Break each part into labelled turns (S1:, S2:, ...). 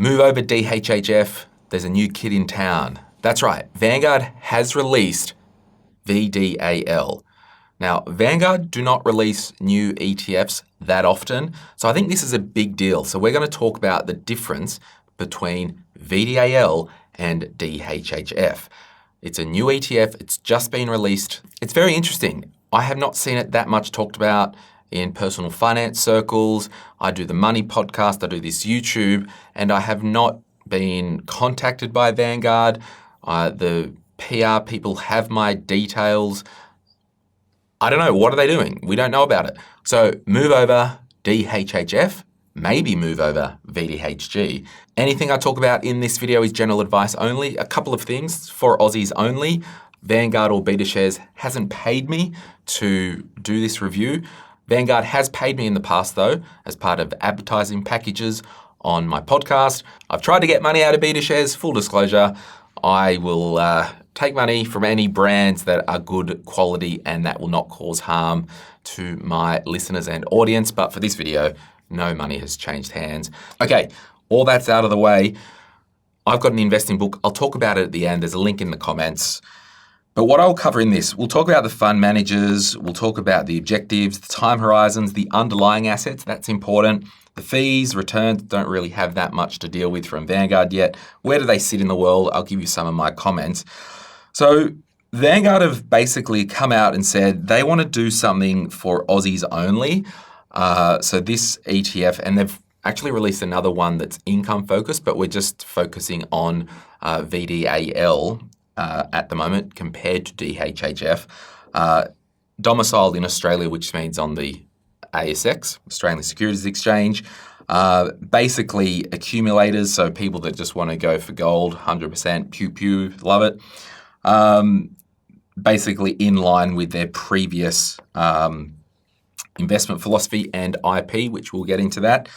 S1: Move over DHHF, there's a new kid in town. That's right, Vanguard has released VDAL. Now, Vanguard do not release new ETFs that often, so I think this is a big deal. So we're going to talk about the difference between VDAL and DHHF. It's a new ETF, it's just been released. It's very interesting. I have not seen it that much talked about in personal finance circles. I do the Money podcast, I do this YouTube, and I have not been contacted by Vanguard. The PR people have my details. I don't know, what are they doing? We don't know about it. So move over DHHF, maybe move over VDHG. Anything I talk about in this video is general advice only. A couple of things for Aussies only. Vanguard or Betashares hasn't paid me to do this review. Vanguard has paid me in the past though, as part of advertising packages on my podcast. I've tried to get money out of Betashares, full disclosure. I will take money from any brands that are good quality and that will not cause harm to my listeners and audience. But for this video, no money has changed hands. Okay, all that's out of the way. I've got an investing book. I'll talk about it at the end. There's a link in the comments. But what I'll cover in this, we'll talk about the fund managers, we'll talk about the objectives, the time horizons, the underlying assets, that's important. The fees, returns, don't really have that much to deal with from Vanguard yet. Where do they sit in the world? I'll give you some of my comments. So Vanguard have basically come out and said they want to do something for Aussies only. So this ETF, and they've actually released another one that's income focused, but we're just focusing on VDAL at the moment compared to DHHF. Domiciled in Australia, which means on the ASX, Australian Securities Exchange. Basically accumulators, so people that just want to go for gold, 100%, pew, love it. Basically in line with their previous investment philosophy and IP, which we'll get into that.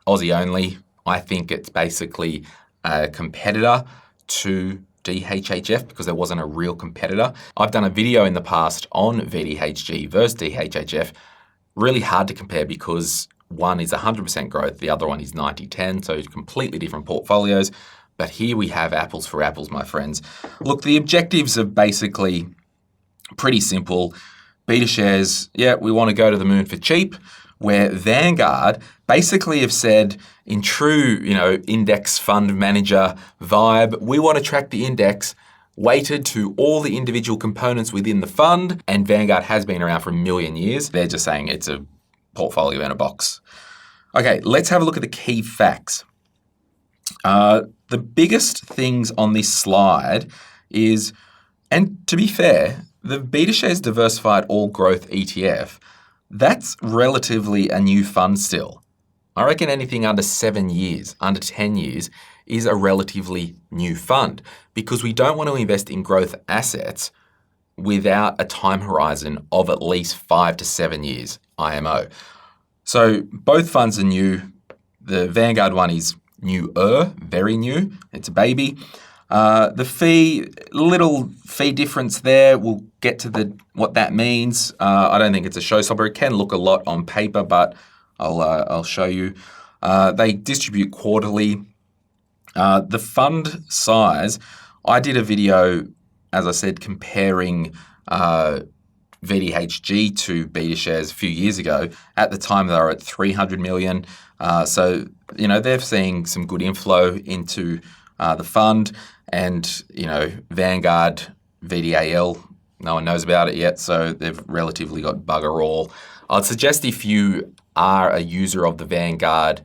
S1: Aussie only, I think it's basically a competitor to DHHF because there wasn't a real competitor. I've done a video in the past on VDHG versus DHHF. Really hard to compare because one is 100% growth, the other one is 90-10, so completely different portfolios. But here we have apples for apples, my friends. Look, the objectives are basically pretty simple. Betashares, yeah, we want to go to the moon for cheap, where Vanguard basically have said in true, index fund manager vibe, we want to track the index weighted to all the individual components within the fund, and Vanguard has been around for a million years. They're just saying it's a portfolio in a box. Okay, let's have a look at the key facts. The biggest things on this slide is, and to be fair, the Betashares Diversified All Growth ETF, that's relatively a new fund still. I reckon anything under 7 years, under 10 years, is a relatively new fund because we don't want to invest in growth assets without a time horizon of at least 5 to 7 years, IMO. So both funds are new. The Vanguard one is newer, very new. It's a baby. The fee, little fee difference there. We'll get to what that means. I don't think it's a showstopper. It can look a lot on paper, but I'll show you. They distribute quarterly. The fund size, I did a video, as I said, comparing VDHG to Betashares a few years ago. At the time, they were at 300 million. So, they're seeing some good inflow into the fund. And, Vanguard, VDAL, no one knows about it yet, so they've relatively got bugger all. I'd suggest if you are a user of the Vanguard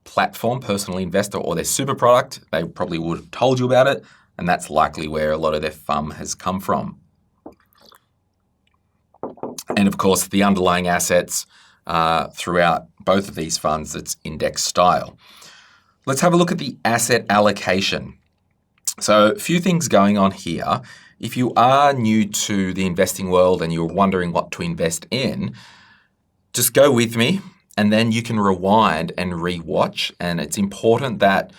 S1: platform, personal investor, or their super product, they probably would have told you about it, and that's likely where a lot of their FUM has come from. And of course, the underlying assets throughout both of these funds, it's index style. Let's have a look at the asset allocation. So a few things going on here. If you are new to the investing world and you're wondering what to invest in, just go with me and then you can rewind and re-watch. And it's important that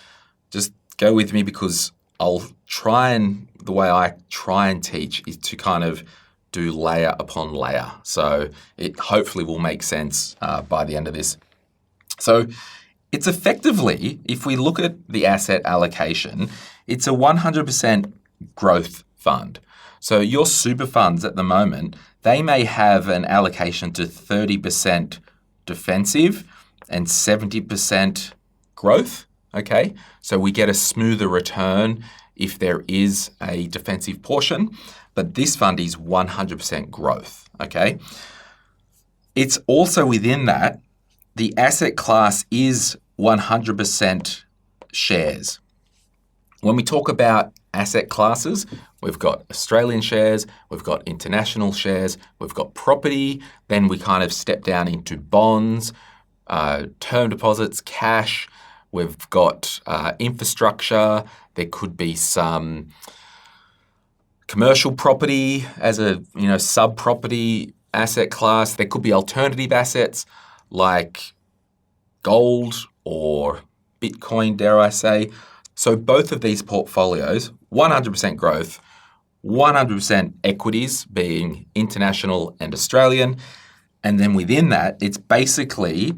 S1: just go with me because the way I try and teach is to kind of do layer upon layer. So it hopefully will make sense by the end of this. So it's effectively, if we look at the asset allocation, it's a 100% growth fund. So your super funds at the moment, they may have an allocation to 30% defensive and 70% growth, okay? So we get a smoother return if there is a defensive portion, but this fund is 100% growth, okay? It's also within that, the asset class is 100% shares. When we talk about asset classes, we've got Australian shares, we've got international shares, we've got property, then we kind of step down into bonds, term deposits, cash, we've got infrastructure, there could be some commercial property as a sub-property asset class, there could be alternative assets like gold or Bitcoin, dare I say. So both of these portfolios, 100% growth, 100% equities being international and Australian. And then within that, it's basically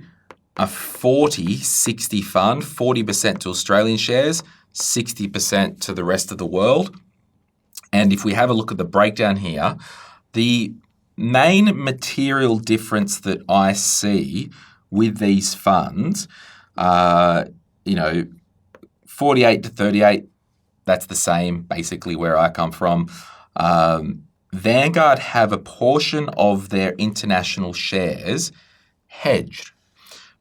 S1: a 40-60 fund, 40% to Australian shares, 60% to the rest of the world. And if we have a look at the breakdown here, the main material difference that I see with these funds, 48 to 38, that's the same basically where I come from. Vanguard have a portion of their international shares hedged.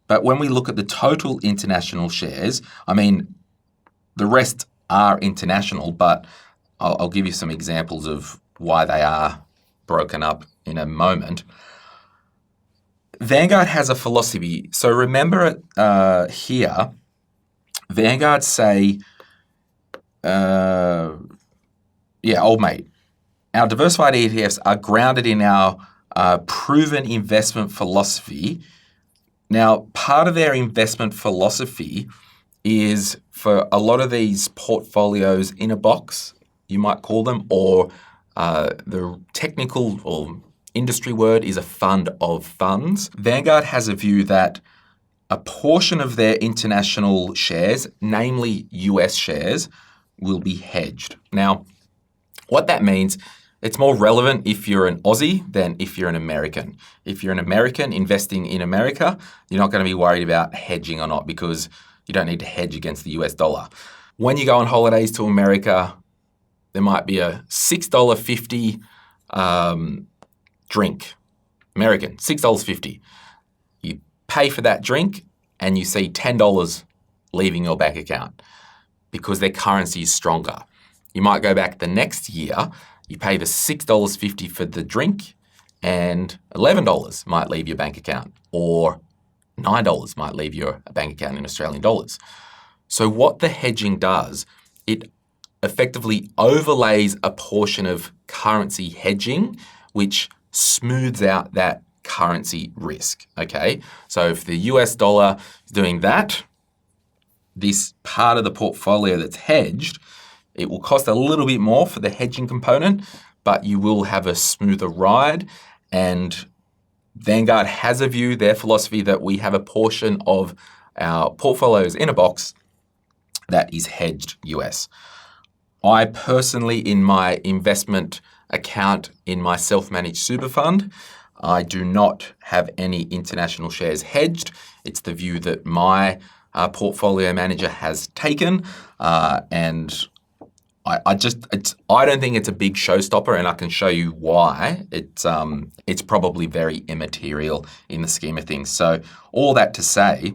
S1: But when we look at the total international shares, I mean, the rest are international, but I'll give you some examples of why they are broken up in a moment. Vanguard has a philosophy. So remember here, Vanguard say, old mate, our diversified ETFs are grounded in our proven investment philosophy. Now, part of their investment philosophy is for a lot of these portfolios in a box, you might call them, or the technical or industry word is a fund of funds. Vanguard has a view that a portion of their international shares, namely US shares, will be hedged. Now, what that means, it's more relevant if you're an Aussie than if you're an American. If you're an American investing in America, you're not going to be worried about hedging or not because you don't need to hedge against the US dollar. When you go on holidays to America, there might be a $6.50 drink. American, $6.50. You pay for that drink and you see $10 leaving your bank account because their currency is stronger. You might go back the next year, you pay the $6.50 for the drink and $11 might leave your bank account, or $9 might leave your bank account in Australian dollars. So what the hedging does, it effectively overlays a portion of currency hedging, which smooths out that currency risk, okay? So if the US dollar is doing that, this part of the portfolio that's hedged, it will cost a little bit more for the hedging component, but you will have a smoother ride. And Vanguard has a view, their philosophy, that we have a portion of our portfolios in a box that is hedged US. I personally, in my investment account in my self-managed super fund, I do not have any international shares hedged. It's the view that my portfolio manager has taken, and I don't think it's a big showstopper, and I can show you why. It's probably very immaterial in the scheme of things. So all that to say,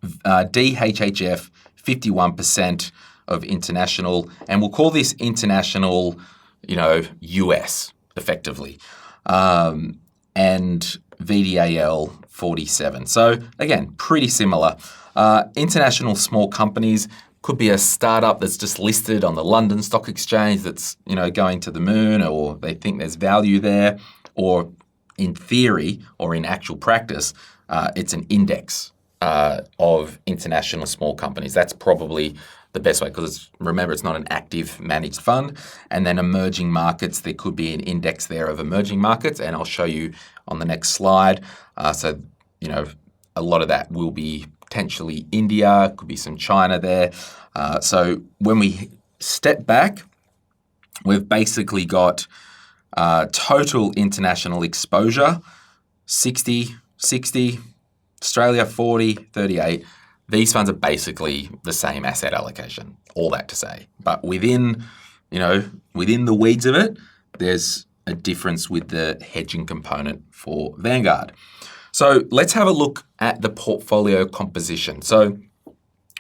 S1: DHHF 51% of international, and we'll call this international, US effectively, and VDAL 47. So again, pretty similar. International small companies could be a startup that's just listed on the London Stock Exchange that's, going to the moon, or they think there's value there, or in theory or in actual practice, it's an index of international small companies. That's probably the best way because remember, it's not an active managed fund. And then emerging markets, there could be an index there of emerging markets, and I'll show you on the next slide. So a lot of that will be potentially India, could be some China there. So when we step back, we've basically got total international exposure, 60, Australia 40, 38. These funds are basically the same asset allocation, all that to say. But within the weeds of it, there's a difference with the hedging component for Vanguard. So let's have a look at the portfolio composition. So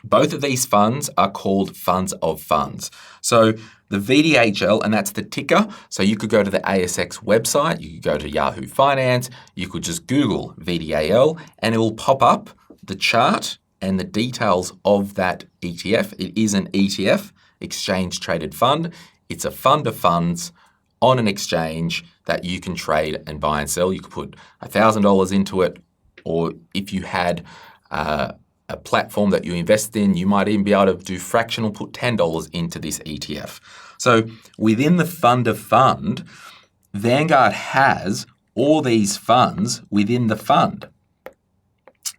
S1: both of these funds are called funds of funds. So the VDHL, and that's the ticker. So you could go to the ASX website, you could go to Yahoo Finance, you could just Google VDAL, and it will pop up the chart and the details of that ETF. It is an ETF, exchange traded fund. It's a fund of funds on an exchange that you can trade and buy and sell. You could put $1,000 into it, or if you had a platform that you invest in, you might even be able to do fractional, put $10 into this ETF. So within the fund of fund, Vanguard has all these funds within the fund.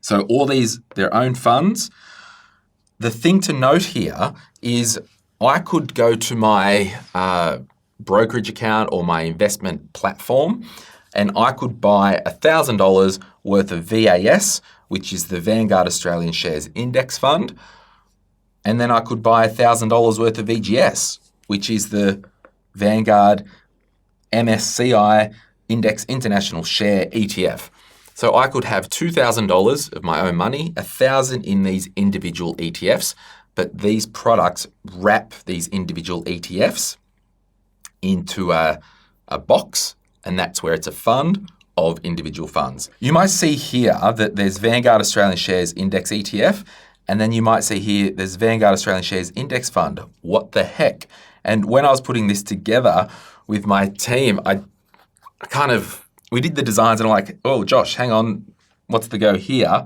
S1: So all these, their own funds. The thing to note here is I could go to my brokerage account or my investment platform, and I could buy $1,000 worth of VAS, which is the Vanguard Australian Shares Index Fund, and then I could buy $1,000 worth of VGS, which is the Vanguard MSCI Index International Share ETF. So I could have $2,000 of my own money, $1,000 in these individual ETFs, but these products wrap these individual ETFs into a box, and that's where it's a fund of individual funds. You might see here that there's Vanguard Australian Shares Index ETF, and then you might see here there's Vanguard Australian Shares Index Fund. What the heck? And when I was putting this together with my team, we did the designs and I'm like, oh, Josh, hang on, what's the go here?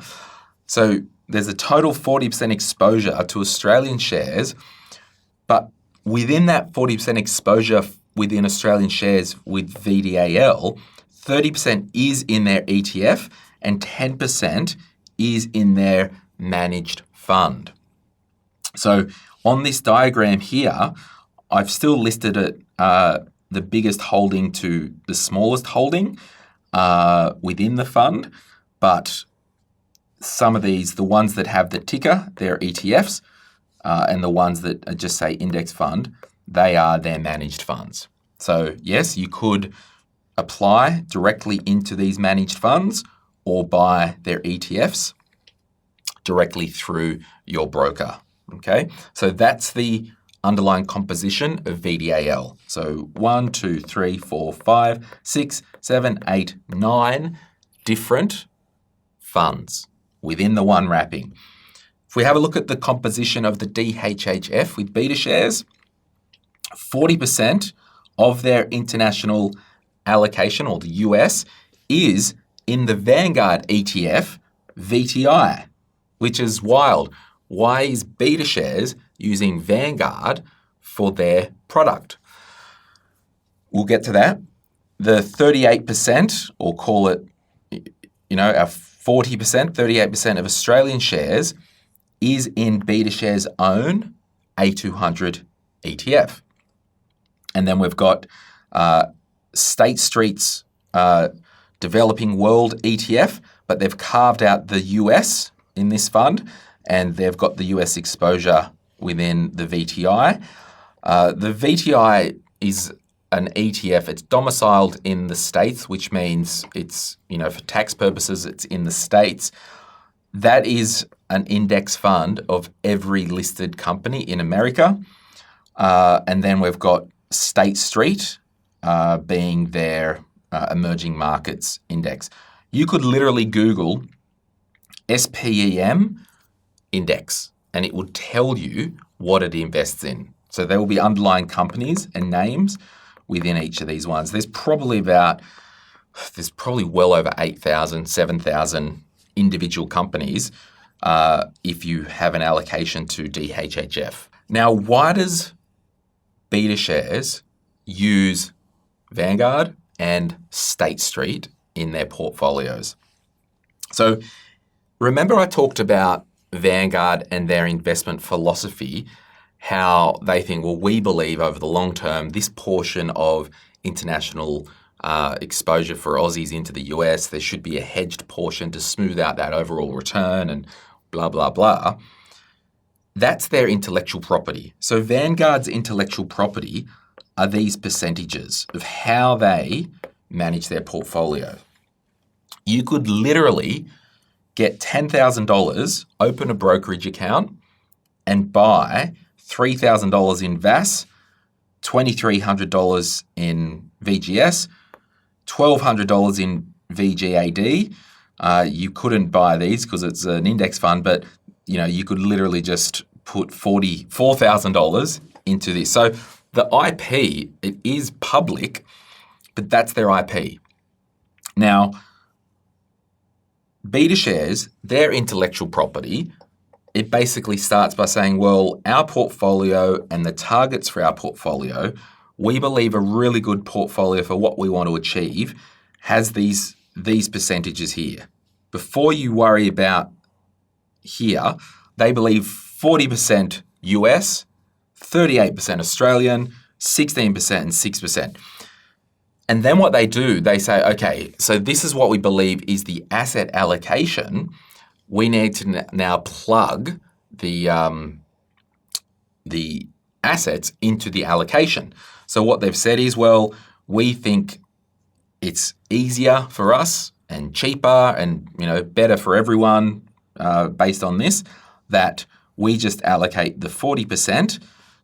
S1: So there's a total 40% exposure to Australian shares, but within that 40% exposure within Australian shares with VDAL, 30% is in their ETF and 10% is in their managed fund. So on this diagram here, I've still listed it, the biggest holding to the smallest holding within the fund, but some of these, the ones that have the ticker, they're ETFs, and the ones that just say index fund, they are their managed funds. So yes, you could apply directly into these managed funds or buy their ETFs directly through your broker. Okay, so that's the underlying composition of VDAL. So 1, 2, 3, 4, 5, 6, 7, 8, 9 different funds within the one wrapping. If we have a look at the composition of the DHHF with Betashares, 40% of their international allocation, or the US, is in the Vanguard ETF VTI, which is wild. Why is Betashares using Vanguard for their product? We'll get to that. The 38%, or call it, our 40%, 38% of Australian shares is in Betashares' own A200 ETF. And then we've got State Street's Developing World ETF, but they've carved out the US in this fund, and they've got the US exposure within the VTI. The VTI is an ETF. It's domiciled in the States, which means it's, for tax purposes, it's in the States. That is an index fund of every listed company in America. And then we've got State Street being their emerging markets index. You could literally Google SPEM index and it will tell you what it invests in. So there will be underlying companies and names within each of these ones. There's probably well over 8,000, 7,000 individual companies if you have an allocation to DHHF. Now, why does Betashares use Vanguard and State Street in their portfolios? So remember I talked about Vanguard and their investment philosophy, how they think, well, we believe over the long term, this portion of international exposure for Aussies into the US, there should be a hedged portion to smooth out that overall return and blah, blah, blah. That's their intellectual property. So Vanguard's intellectual property are these percentages of how they manage their portfolio. You could literally get $10,000, open a brokerage account, and buy $3,000 in VAS, $2,300 in VGS, $1,200 in VGAD. You couldn't buy these because it's an index fund, but you could literally just put $4,000 into this. So the IP, it is public, but that's their IP. Now, Betashares, their intellectual property, it basically starts by saying, well, our portfolio and the targets for our portfolio, we believe a really good portfolio for what we want to achieve has these percentages here. Before you worry about here, they believe 40% US, 38% Australian, 16% and 6%. And then what they do, they say, okay, so this is what we believe is the asset allocation. We need to now plug the assets into the allocation. So what they've said is, well, we think it's easier for us and cheaper and better for everyone based on this, that we just allocate the 40%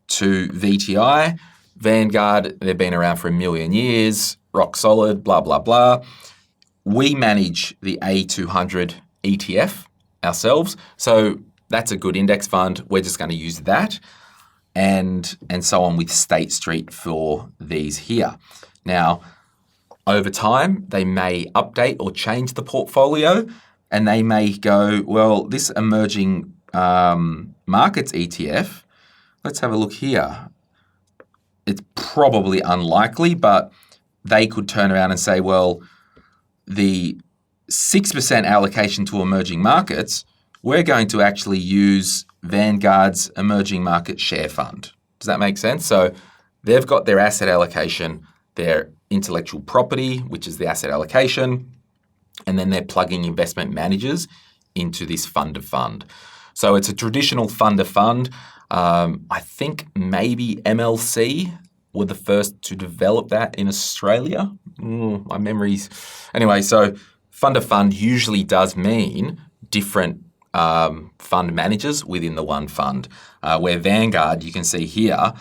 S1: to VTI. Vanguard, they've been around for 1 million years, rock solid, blah, blah, blah. We manage the A200 ETF ourselves. So that's a good index fund. We're just going to use that and so on with State Street for these here. Now, over time, they may update or change the portfolio and they may go, well, this emerging markets ETF, let's have a look here. It's probably unlikely, but they could turn around and say, well, the 6% allocation to emerging markets, we're going to actually use Vanguard's emerging market share fund. Does that make sense? So they've got their asset allocation, their intellectual property, which is the asset allocation, and then they're plugging investment managers into this fund of fund. So it's a traditional fund of fund. I think maybe MLC were the first to develop that in Australia. My memories. Anyway, so fund of fund usually does mean different fund managers within the one fund. Where Vanguard, you can see here,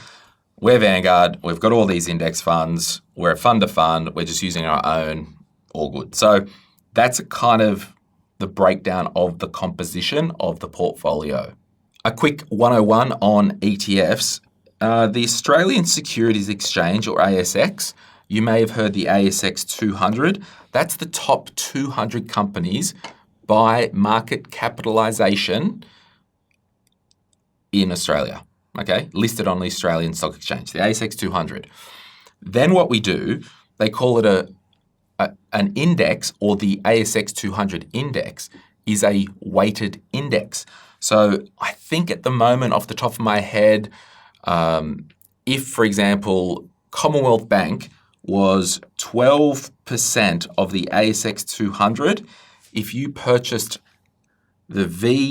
S1: we're Vanguard, we've got all these index funds, we're a fund of fund, we're just using our own, all good. So that's kind of the breakdown of the composition of the portfolio. A quick 101 on ETFs. The Australian Securities Exchange, or ASX, you may have heard the ASX 200. That's the top 200 companies by market capitalisation in Australia, okay? Listed on the Australian Stock Exchange, the ASX 200. Then what we do, they call it an index, or the ASX 200 index is a weighted index. So I think at the moment, off the top of my head, if, for example, Commonwealth Bank was 12% of the ASX 200, if you purchased VAS,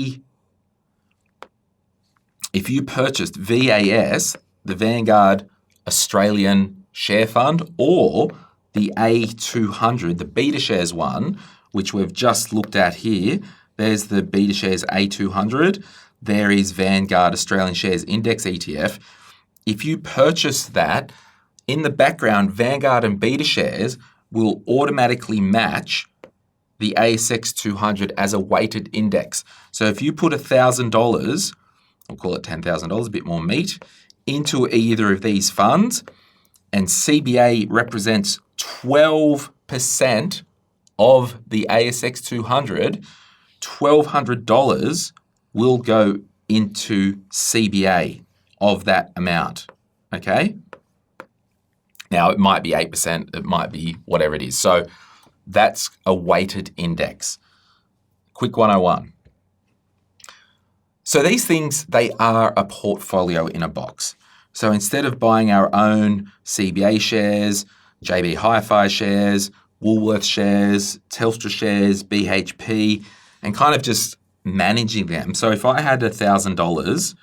S1: the Vanguard Australian Share Fund, or the A200, the Betashares one, which we've just looked at here, there's the Betashares A200, there is Vanguard Australian Shares Index ETF. If you purchase that, in the background, Vanguard and Betashares will automatically match the ASX 200 as a weighted index. So if you put $1,000, we'll call it $10,000, a bit more meat, into either of these funds, and CBA represents 12% of the ASX 200, $1,200 will go into CBA of that amount, okay? Now, it might be 8%, it might be whatever it is. So that's a weighted index. Quick 101. So these things, they are a portfolio in a box. So instead of buying our own CBA shares, JB Hi-Fi shares, Woolworths shares, Telstra shares, BHP, and kind of just managing them. So if I had $1,000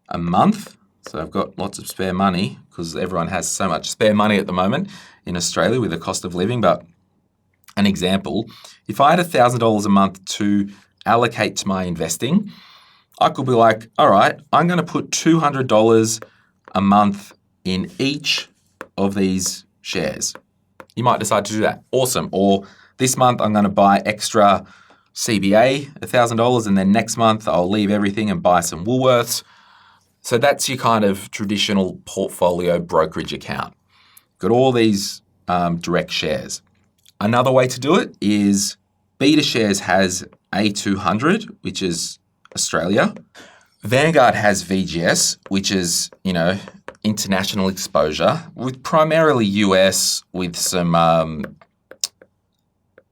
S1: a month, so I've got lots of spare money because everyone has so much spare money at the moment in Australia with the cost of living. But an example, if I had $1,000 a month to allocate to my investing, I could be like, all right, I'm going to put $200 a month in each of these shares. You might decide to do that. Awesome. Or this month I'm going to buy extra CBA, $1,000, and then next month I'll leave everything and buy some Woolworths. So that's your kind of traditional portfolio brokerage account. Got all these direct shares. Another way to do it is Betashares has A200, which is Australia. Vanguard has VGS, which is, international exposure, with primarily US, with some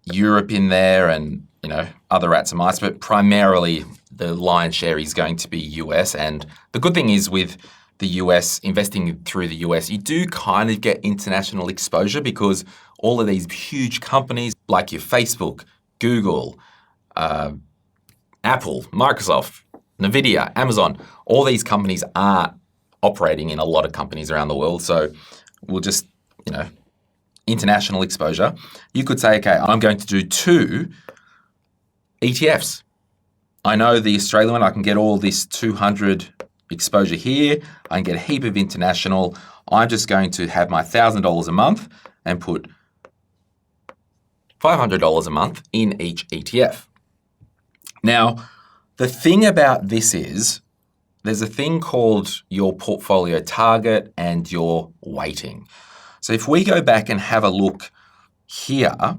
S1: Europe in there and, other rats and mice, but primarily the lion's share is going to be US. And the good thing is with the US, investing through the US, you do kind of get international exposure because all of these huge companies like your Facebook, Google, Apple, Microsoft, Nvidia, Amazon, all these companies are operating in a lot of companies around the world. So we'll just, international exposure. You could say, okay, I'm going to do 2 ETFs. I know the Australian one, I can get all this 200 exposure here. I can get a heap of international. I'm just going to have my $1,000 a month and put $500 a month in each ETF. Now, the thing about this is there's a thing called your portfolio target and your weighting. So if we go back and have a look here,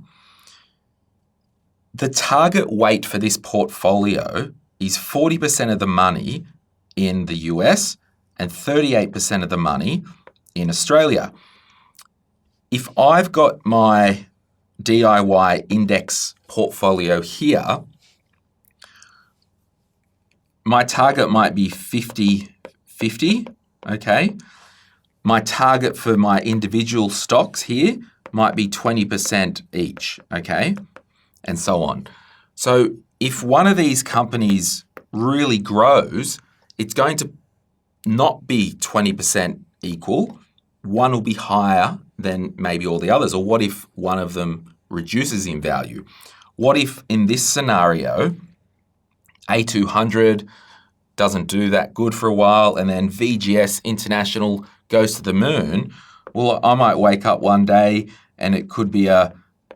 S1: the target weight for this portfolio is 40% of the money in the US and 38% of the money in Australia. If I've got my DIY index portfolio here, my target might be 50-50, okay? My target for my individual stocks here might be 20% each, okay? And so on. So if one of these companies really grows, it's going to not be 20% equal. One will be higher than maybe all the others. Or what if one of them reduces in value? What if in this scenario, A200 doesn't do that good for a while and then VGS International goes to the moon? Well, I might wake up one day and it could be a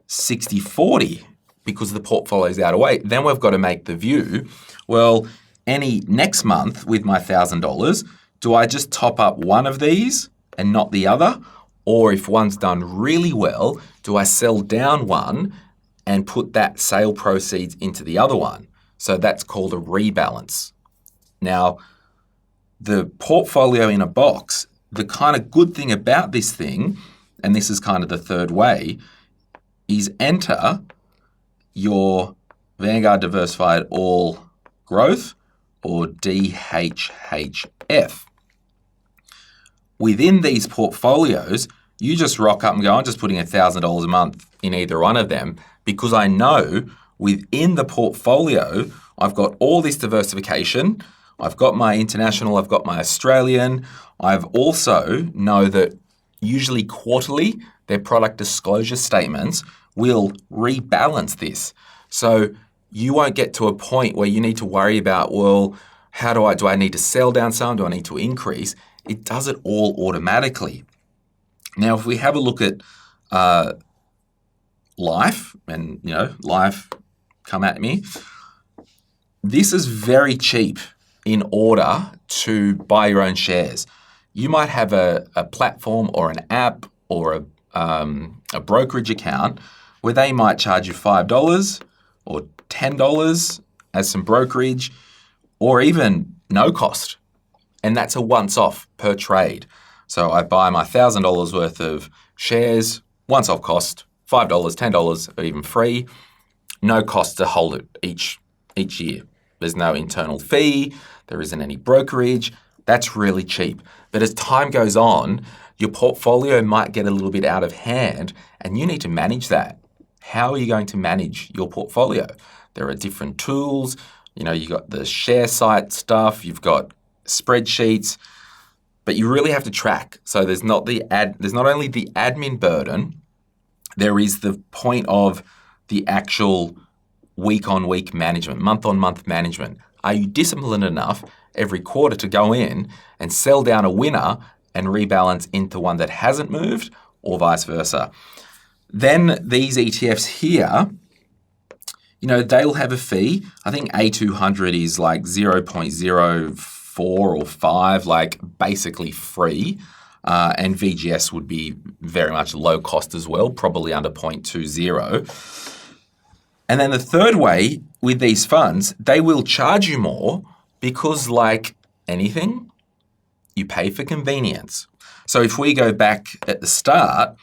S1: 60-40 because the portfolio is out of weight. Then we've got to make the view, well, any next month with my $1,000, do I just top up one of these and not the other? Or if one's done really well, do I sell down one and put that sale proceeds into the other one? So that's called a rebalance. Now, the portfolio in a box, the kind of good thing about this thing, and this is kind of the third way, is enter your Vanguard Diversified All Growth or DHHF. Within these portfolios, you just rock up and go, I'm just putting $1,000 a month in either one of them because I know within the portfolio, I've got all this diversification. I've got my international, I've got my Australian. I've also know that usually quarterly, their product disclosure statements will rebalance this. So you won't get to a point where you need to worry about, well, do I need to sell down some? Do I need to increase? It does it all automatically. Now, if we have a look at life, and life come at me, this is very cheap in order to buy your own shares. You might have a platform or an app or a brokerage account where they might charge you $5 or $10 as some brokerage or even no cost. And that's a once-off per trade. So I buy my $1,000 worth of shares, once-off cost, $5, $10, or even free, no cost to hold it each year. There's no internal fee. There isn't any brokerage. That's really cheap. But as time goes on, your portfolio might get a little bit out of hand and you need to manage that. How are you going to manage your portfolio? There are different tools. You've got the share site stuff, you've got spreadsheets, but you really have to track. So there's not only the admin burden, there is the point of the actual week-on-week management, month-on-month management. Are you disciplined enough every quarter to go in and sell down a winner and rebalance into one that hasn't moved, or vice versa? Then these ETFs here, they'll have a fee. I think A200 is like 0.04 or 5, like basically free. And VGS would be very much low cost as well, probably under 0.20. And then the third way with these funds, they will charge you more because, like anything, you pay for convenience. So if we go back at the start,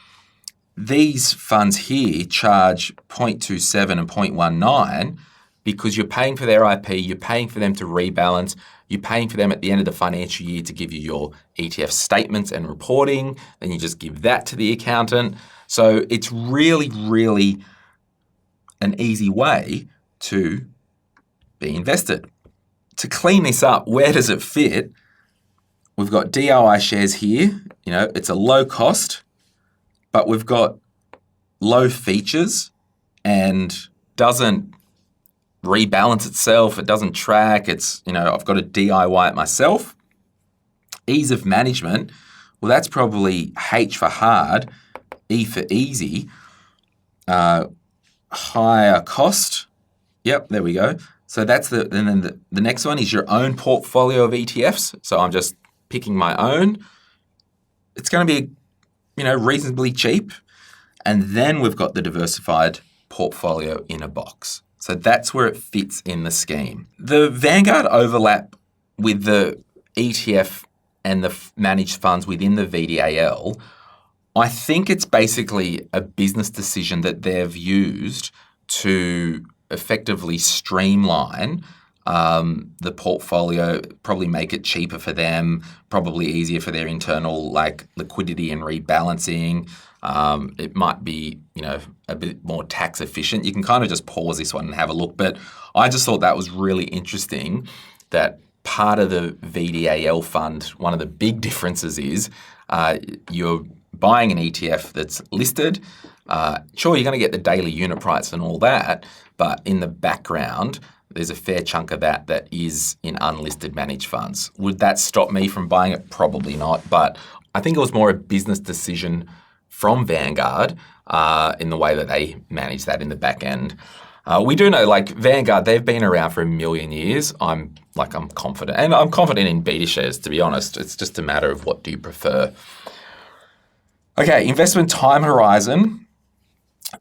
S1: these funds here charge 0.27 and 0.19 because you're paying for their IP, you're paying for them to rebalance, you're paying for them at the end of the financial year to give you your ETF statements and reporting, then you just give that to the accountant. So it's really, really an easy way to be invested. To clean this up, where does it fit? We've got DOI shares here. It's a low cost, but we've got low features and doesn't rebalance itself. It doesn't track. I've got to DIY it myself. Ease of management. Well, that's probably H for hard, E for easy. Higher cost. Yep, there we go. So that's and then the next one is your own portfolio of ETFs. So I'm just picking my own. It's going to be, reasonably cheap. And then we've got the diversified portfolio in a box. So that's where it fits in the scheme. The Vanguard overlap with the ETF and the managed funds within the VDAL, I think it's basically a business decision that they've used to effectively streamline the portfolio, probably make it cheaper for them, probably easier for their internal liquidity and rebalancing. It might be, a bit more tax efficient. You can kind of just pause this one and have a look. But I just thought that was really interesting that part of the VDAL fund, one of the big differences is you're buying an ETF that's listed. Sure, you're going to get the daily unit price and all that, but in the background, there's a fair chunk of that is in unlisted managed funds. Would that stop me from buying it? Probably not, but I think it was more a business decision from Vanguard in the way that they manage that in the back end. We do know, Vanguard, they've been around for 1 million years. I'm confident, and I'm confident in Betashares, to be honest. It's just a matter of what do you prefer. Okay, investment time horizon.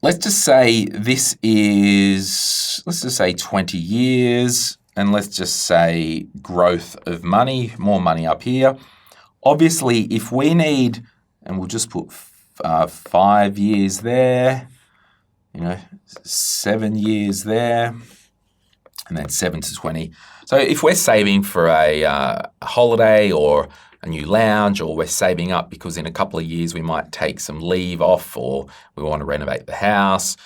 S1: Let's just say this is, 20 years, and let's just say growth of money, more money up here. Obviously, if we need, and we'll just put 5 years there, 7 years there, and then 7 to 20. So if we're saving for a holiday or a new lounge, or we're saving up because in a couple of years we might take some leave off or we want to renovate the house,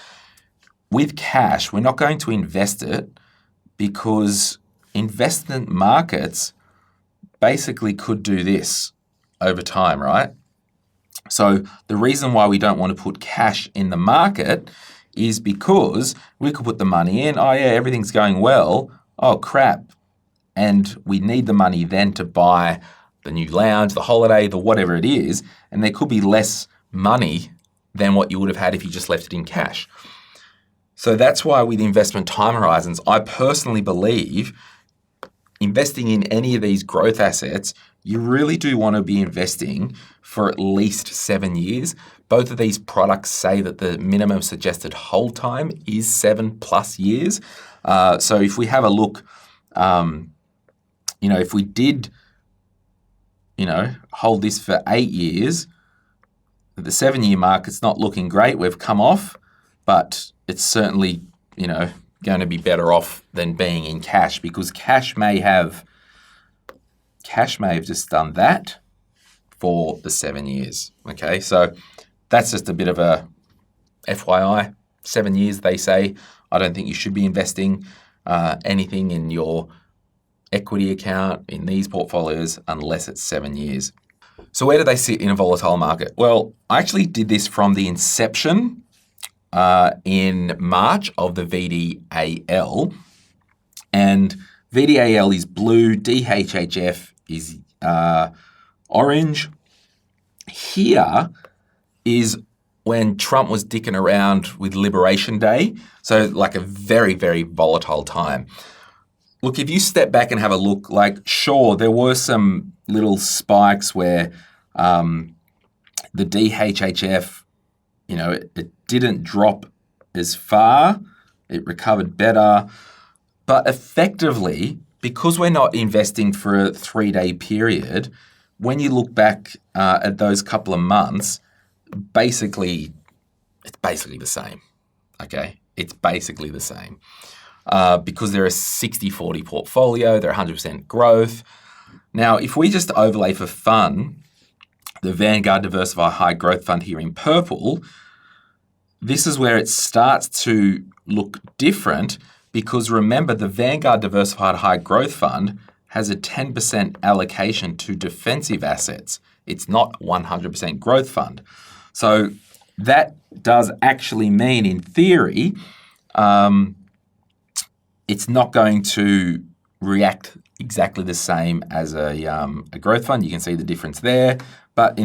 S1: with cash, we're not going to invest it because investment markets basically could do this over time, right? So the reason why we don't want to put cash in the market is because we could put the money in, oh yeah, everything's going well, oh crap, and we need the money then to buy the new lounge, the holiday, the whatever it is, and there could be less money than what you would have had if you just left it in cash. So that's why with investment time horizons, I personally believe investing in any of these growth assets, you really do want to be investing for at least 7 years. Both of these products say that the minimum suggested hold time is 7+ years. So if we have a look, if we did hold this for 8 years, at the 7-year mark, it's not looking great. We've come off, but it's certainly, going to be better off than being in cash, because cash may have just done that for the 7 years. Okay, so that's just a bit of a FYI. 7 years, they say. I don't think you should be investing anything in your equity account in these portfolios unless it's 7 years. So where do they sit in a volatile market? Well, I actually did this from the inception in March of the VDAL. And VDAL is blue, DHHF is orange. Here is when Trump was dicking around with Liberation Day. So like a very, very volatile time. Look, if you step back and have a look, like, sure, there were some little spikes where the DHHF, it didn't drop as far. It recovered better. But effectively, because we're not investing for a 3-day period, when you look back at those couple of months, it's basically the same, okay? It's basically the same. Because they're a 60-40 portfolio, they're 100% growth. Now, if we just overlay for fun the Vanguard Diversified High Growth Fund here in purple, this is where it starts to look different, because remember, the Vanguard Diversified High Growth Fund has a 10% allocation to defensive assets. It's not 100% growth fund. So that does actually mean, in theory, it's not going to react exactly the same as a growth fund. You can see the difference there. But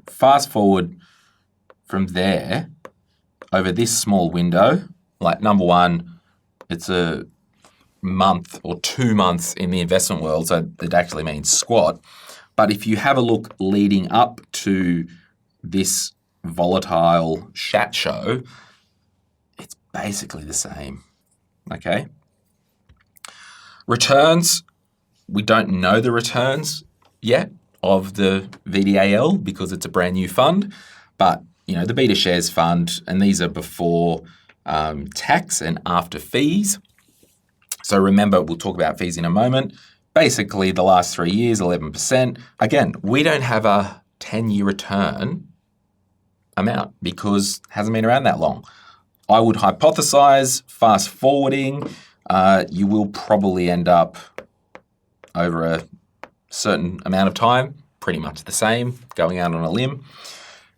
S1: fast forward from there over this small window, like number one, it's a month or 2 months in the investment world, so it actually means squat. But if you have a look leading up to this volatile shat show, it's basically the same, okay? Returns, we don't know the returns yet of the VDAL because it's a brand new fund, but the Betashares fund, and these are before tax and after fees. So remember, we'll talk about fees in a moment. Basically, the last 3 years, 11%. Again, we don't have a 10-year return amount because it hasn't been around that long. I would hypothesize, fast forwarding, you will probably end up over a certain amount of time, pretty much the same, going out on a limb.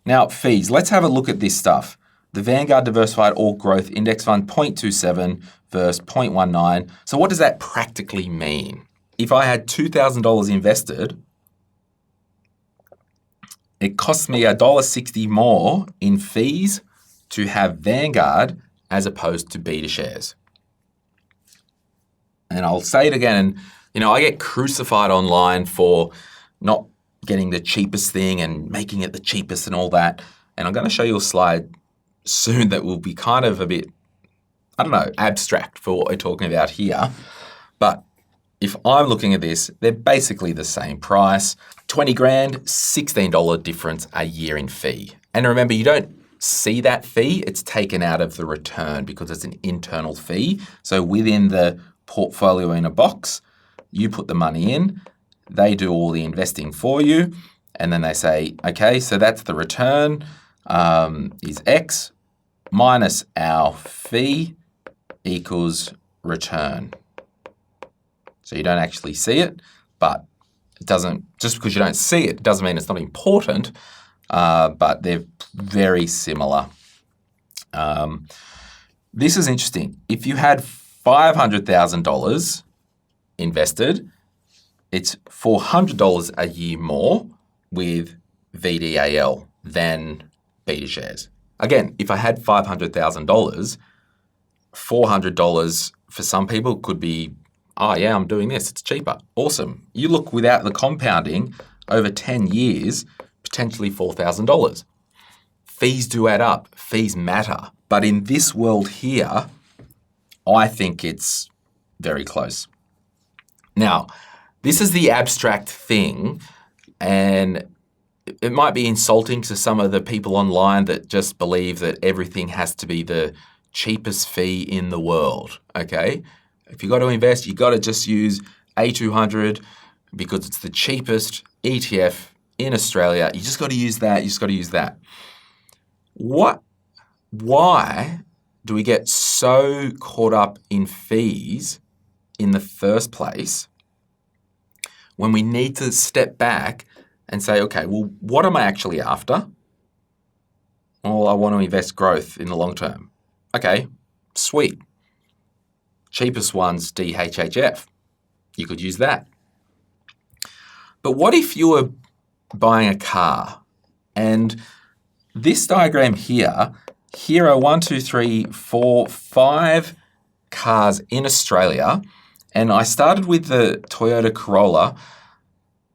S1: Now, fees. Let's have a look at this stuff. The Vanguard Diversified All Growth Index Fund, 0.27 versus 0.19. So what does that practically mean? If I had $2,000 invested, it costs me $1.60 more in fees to have Vanguard as opposed to Betashares. And I'll say it again, I get crucified online for not getting the cheapest thing and making it the cheapest and all that. And I'm going to show you a slide soon that will be kind of a bit, abstract for what we're talking about here. But if I'm looking at this, they're basically the same price. 20 grand, $16 difference a year in fee. And remember, you don't see that fee. It's taken out of the return because it's an internal fee. So within the portfolio in a box, you put the money in, they do all the investing for you, and then they say, okay, so that's the return is X minus our fee equals return. So you don't actually see it, but it doesn't, just because you don't see it, doesn't mean it's not important, but they're very similar. This is interesting. If you had $500,000 invested, it's $400 a year more with VDAL than Betashares. Again, if I had $500,000, $400 for some people could be, oh yeah, I'm doing this, it's cheaper. Awesome. You look without the compounding over 10 years, potentially $4,000. Fees do add up. Fees matter. But in this world here, I think it's very close. Now, this is the abstract thing, and it might be insulting to some of the people online that just believe that everything has to be the cheapest fee in the world, okay? If you got to invest, you got to just use A200 because it's the cheapest ETF in Australia. You just got to use that. You just got to use that. Why do we get so caught up in fees in the first place when we need to step back and say, okay, well, what am I actually after? Well, I want to invest growth in the long term. Okay, sweet. Cheapest one's DHHF. You could use that. But what if you were buying a car and this diagram here are 1, 2, 3, 4, 5 cars in Australia, and I started with the Toyota Corolla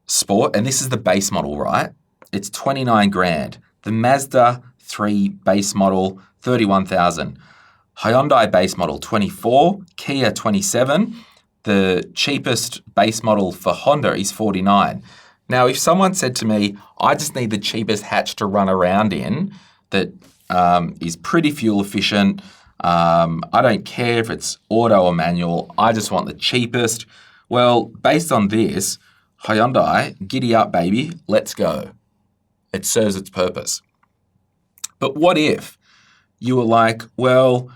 S1: Sport, and this is the base model, right? It's 29 grand. The Mazda 3 base model, 31,000. Hyundai base model, 24. Kia, 27. The cheapest base model for Honda is 49. Now, if someone said to me, I just need the cheapest hatch to run around in that is pretty fuel efficient, I don't care if it's auto or manual, I just want the cheapest. Well, based on this, Hyundai, giddy up, baby, let's go. It serves its purpose. But what if you were like, well,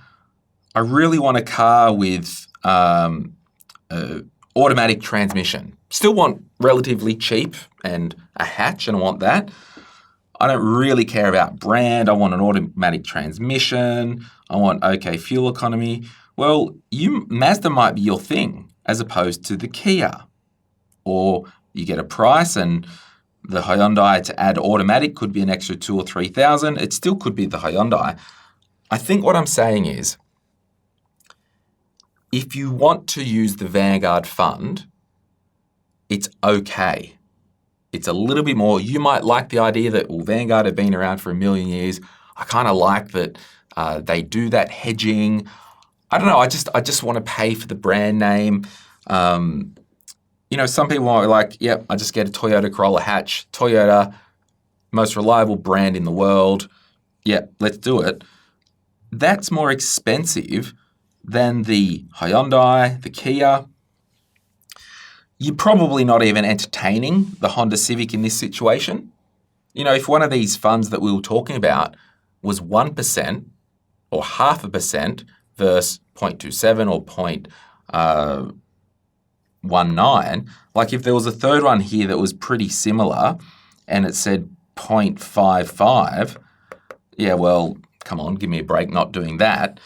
S1: I really want a car with automatic transmission. Still want relatively cheap and a hatch, and I want that. I don't really care about brand. I want an automatic transmission. I want okay fuel economy. Well, Mazda might be your thing as opposed to the Kia. Or you get a price and the Hyundai to add automatic could be an extra 2,000 or 3,000. It still could be the Hyundai. I think what I'm saying is, if you want to use the Vanguard fund, it's okay. It's a little bit more. You might like the idea that, well, Vanguard have been around for a million years. I kind of like that they do that hedging. I don't know. I just want to pay for the brand name. Some people are like, yep, I just get a Toyota Corolla hatch. Toyota, most reliable brand in the world. Yep, let's do it. That's more expensive than the Hyundai, the Kia. You're probably not even entertaining the Honda Civic in this situation. If one of these funds that we were talking about was 1% or 0.5% versus 0.27 or 0.19, like if there was a third one here that was pretty similar and it said 0.55, yeah, well, come on, give me a break not doing that.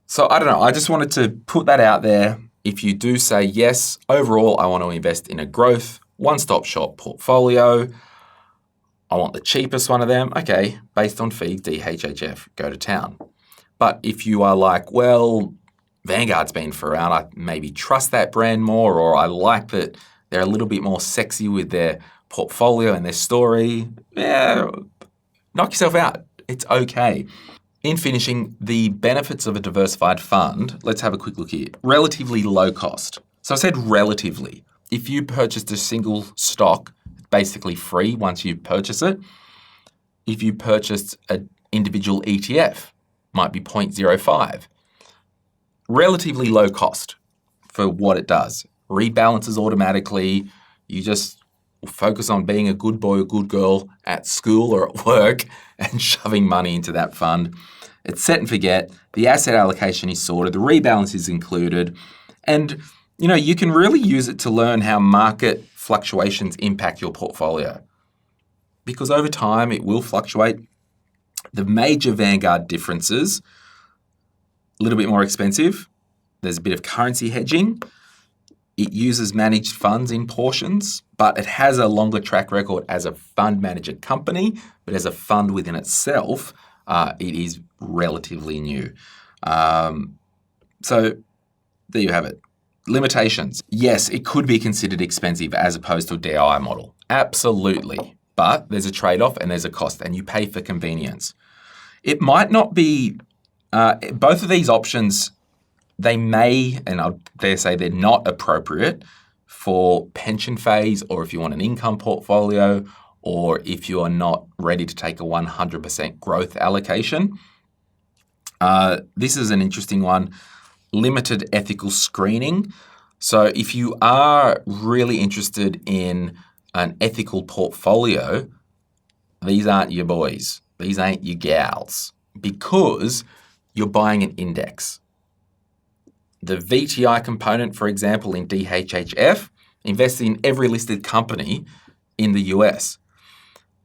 S1: So I don't know. I just wanted to put that out there. If you do say, yes, overall, I want to invest in a growth, one-stop shop portfolio, I want the cheapest one of them, okay, based on fees, DHHF, go to town. But if you are like, well, Vanguard's been around, I maybe trust that brand more, or I like that they're a little bit more sexy with their portfolio and their story, yeah, knock yourself out. It's okay. In finishing, the benefits of a diversified fund, let's have a quick look here. Relatively low cost. So I said relatively. If you purchased a single stock, it's basically free once you purchase it. If you purchased an individual ETF, might be 0.05. Relatively low cost for what it does. Rebalances automatically. You just focus on being a good boy or good girl at school or at work and shoving money into that fund. It's set and forget. The asset allocation is sorted. The rebalance is included. And, you can really use it to learn how market fluctuations impact your portfolio. Because over time, it will fluctuate. The major Vanguard differences, a little bit more expensive. There's a bit of currency hedging. It uses managed funds in portions, but it has a longer track record as a fund manager company. But as a fund within itself, it is relatively new. So there you have it. Limitations. Yes, it could be considered expensive as opposed to a DIY model. Absolutely. But there's a trade-off and there's a cost, and you pay for convenience. It might not be, both of these options, they may, and I dare say they're not appropriate for pension phase, or if you want an income portfolio, or if you are not ready to take a 100% growth allocation. This is an interesting one. Limited ethical screening. So if you are really interested in an ethical portfolio, these aren't your boys. These ain't your gals, because you're buying an index. The VTI component, for example, in DHHF, invests in every listed company in the US.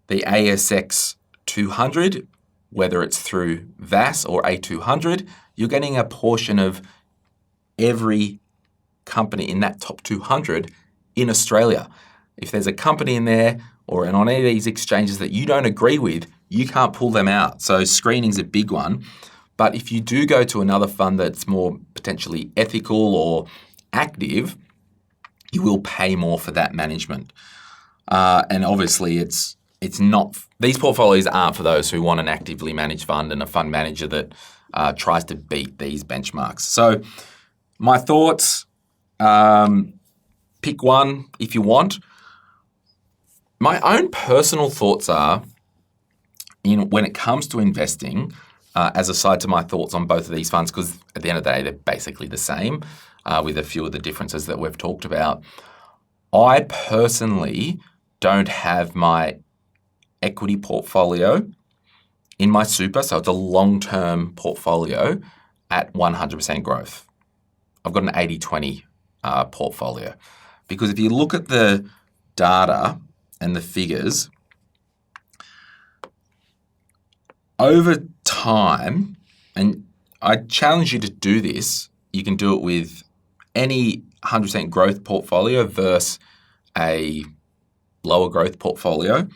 S1: The ASX 200, whether it's through VAS or A200, you're getting a portion of every company in that top 200 in Australia. If there's a company in there or on any of these exchanges that you don't agree with, you can't pull them out. So screening's a big one. But if you do go to another fund that's more potentially ethical or active, you will pay more for that management. And obviously it's not, these portfolios aren't for those who want an actively managed fund and a fund manager that tries to beat these benchmarks. So my thoughts, pick one if you want. My own personal thoughts are, when it comes to investing, as a side to my thoughts on both of these funds, because at the end of the day, they're basically the same, with a few of the differences that we've talked about. I personally don't have my equity portfolio in my super, so it's a long-term portfolio at 100% growth. I've got an 80-20 portfolio. Because if you look at the data and the figures, over time, and I challenge you to do this, you can do it with any 100% growth portfolio versus a lower growth portfolio.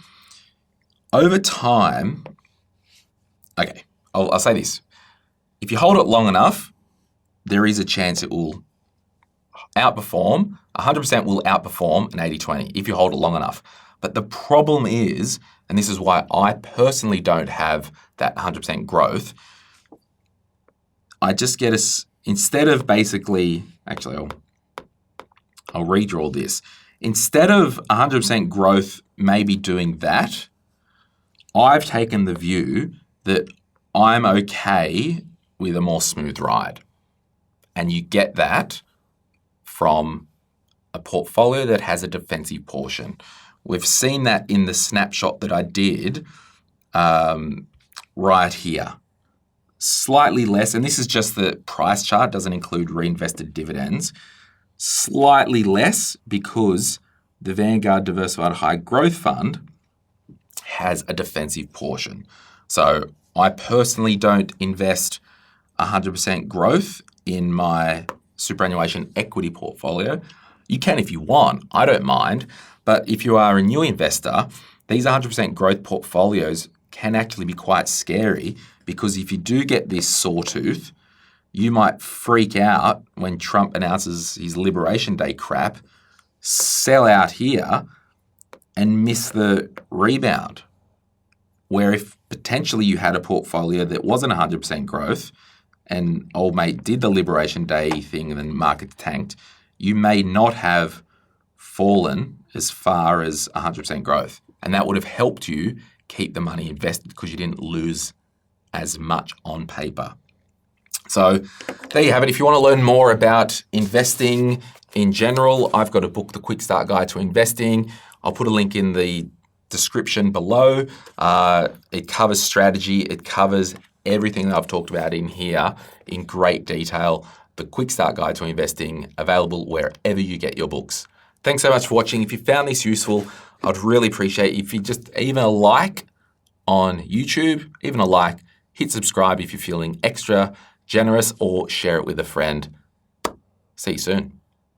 S1: Over time, okay, I'll say this. If you hold it long enough, there is a chance it will outperform, 100% will outperform an 80-20 if you hold it long enough. But the problem is, and this is why I personally don't have that 100% growth, I just get instead of basically, actually I'll redraw this. Instead of 100% growth maybe doing that, I've taken the view that I'm okay with a more smooth ride. And you get that from a portfolio that has a defensive portion. We've seen that in the snapshot that I did right here. Slightly less, and this is just the price chart, doesn't include reinvested dividends. Slightly less because the Vanguard Diversified High Growth Fund has a defensive portion. So I personally don't invest 100% growth in my superannuation equity portfolio. You can if you want, I don't mind. But if you are a new investor, these 100% growth portfolios can actually be quite scary, because if you do get this sawtooth, you might freak out when Trump announces his Liberation Day crap, sell out here and miss the rebound. Where if potentially you had a portfolio that wasn't 100% growth and old mate did the Liberation Day thing and then market tanked, you may not have fallen as far as 100% growth. And that would have helped you keep the money invested because you didn't lose as much on paper. So there you have it. If you want to learn more about investing in general, I've got a book, The Quick Start Guide to Investing. I'll put a link in the description below. It covers strategy. It covers everything that I've talked about in here in great detail. The Quick Start Guide to Investing, available wherever you get your books. Thanks so much for watching. If you found this useful, I'd really appreciate if you just even a like on YouTube, even a like, hit subscribe if you're feeling extra generous, or share it with a friend. See you soon.